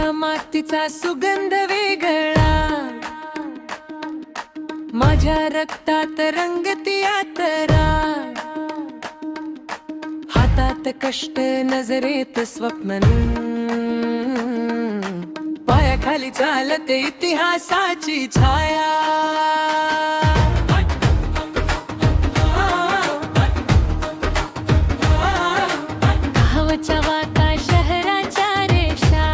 माझ्या मातीचा सुगंध वेगळा, माझ्या रक्तात रंगती यात्रा, हातात कष्ट नजरेत स्वप्न, पायाखाली चालते इतिहासाची छाया। गावाच्या वाटा शहराच्या रेषा,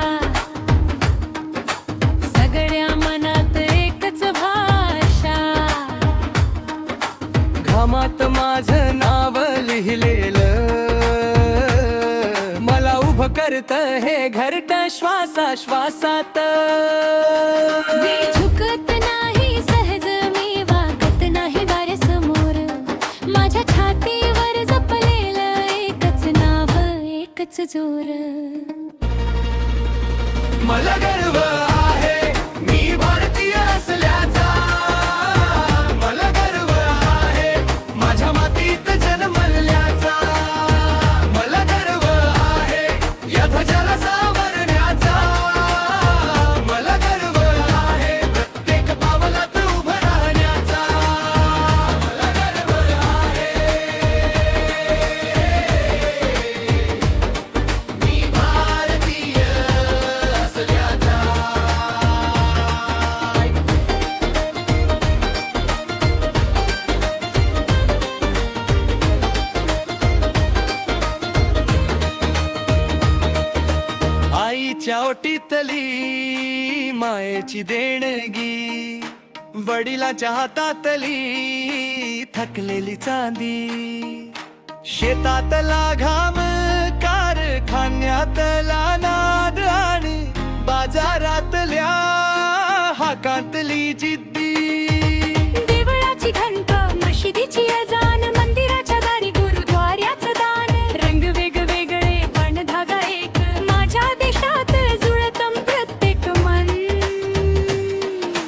सगळ्या मनात एकच भाषा, घामात माझं नाव लिहिलेलं, मला उभं करत हे घरट श्वासा श्वासात। मी झुकत नाही सहज, मी वाकत नाही वाऱ्यासमोर, माझ्या छातीवर जपलेलं एकच नाव एकच जोर। मला गर्व आहे मी भारतीय असल्याचा, मला गर्व आहे माझ्या मातीत जन्मल्याचा, मला गर्व आहे या ध्वजाला सावरण्याचा, मला गर्व आहे प्रत्येक पावलात उभं राहण्याचा, मला गर्व आहे मी भारतीय असल्याचा। आईच्या ओटीतली मायेची देणगी, वडिलाच्या हातातली थकलेली चांदी, शेतातला घाम कारखान्यातला नाद आणि बाजारातल्या हाकातली जिद्दी, देवळाची घंट मशिदीची अजान, मंदिराच्या दारी गुरुद्वाऱ्याचं दान, रंग वेगवेगळे पण धागा एक, माझ्या देशात जुळतं प्रत्येक मन।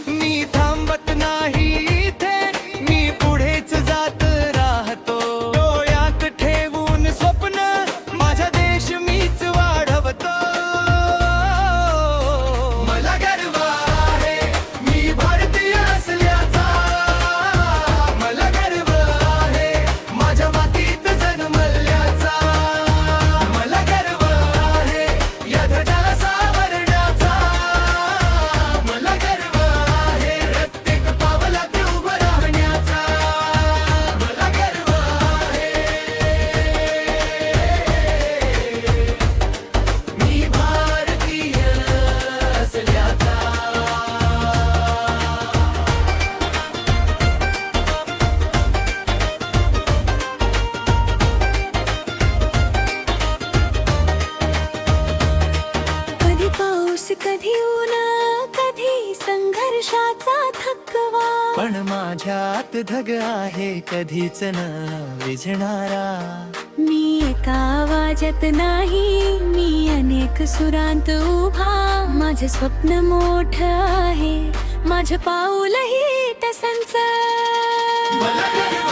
मी थांबत नाही इथे, मी पुढेच जात राहतो, डोळ्यात ठेवून स्वप्न माझा देश मीच वाढवतो, मला गर्व आहे मी भारतीय असल्याचा, मला गर्व आहे माझ्या मातीत जन्मल्याचा, मला गर्व आहे या ध्वजाला सावरण्याचा, मला गर्व आहे प्रत्येक पावलात उभं राहण्याचा, मला गर्व आहे मी भारतीय असल्याचा। कधी पाऊस कधी ऊन, कधी संघर्षाचा थकवा, पण माझ्यात धग आहे कधीच न विझणारा, मी एका आवाजात नाही, मी अनेक सुरांत उभा, माझं स्वप्न मोठं आहे, माझं पाऊलही तसंच। मला गर्व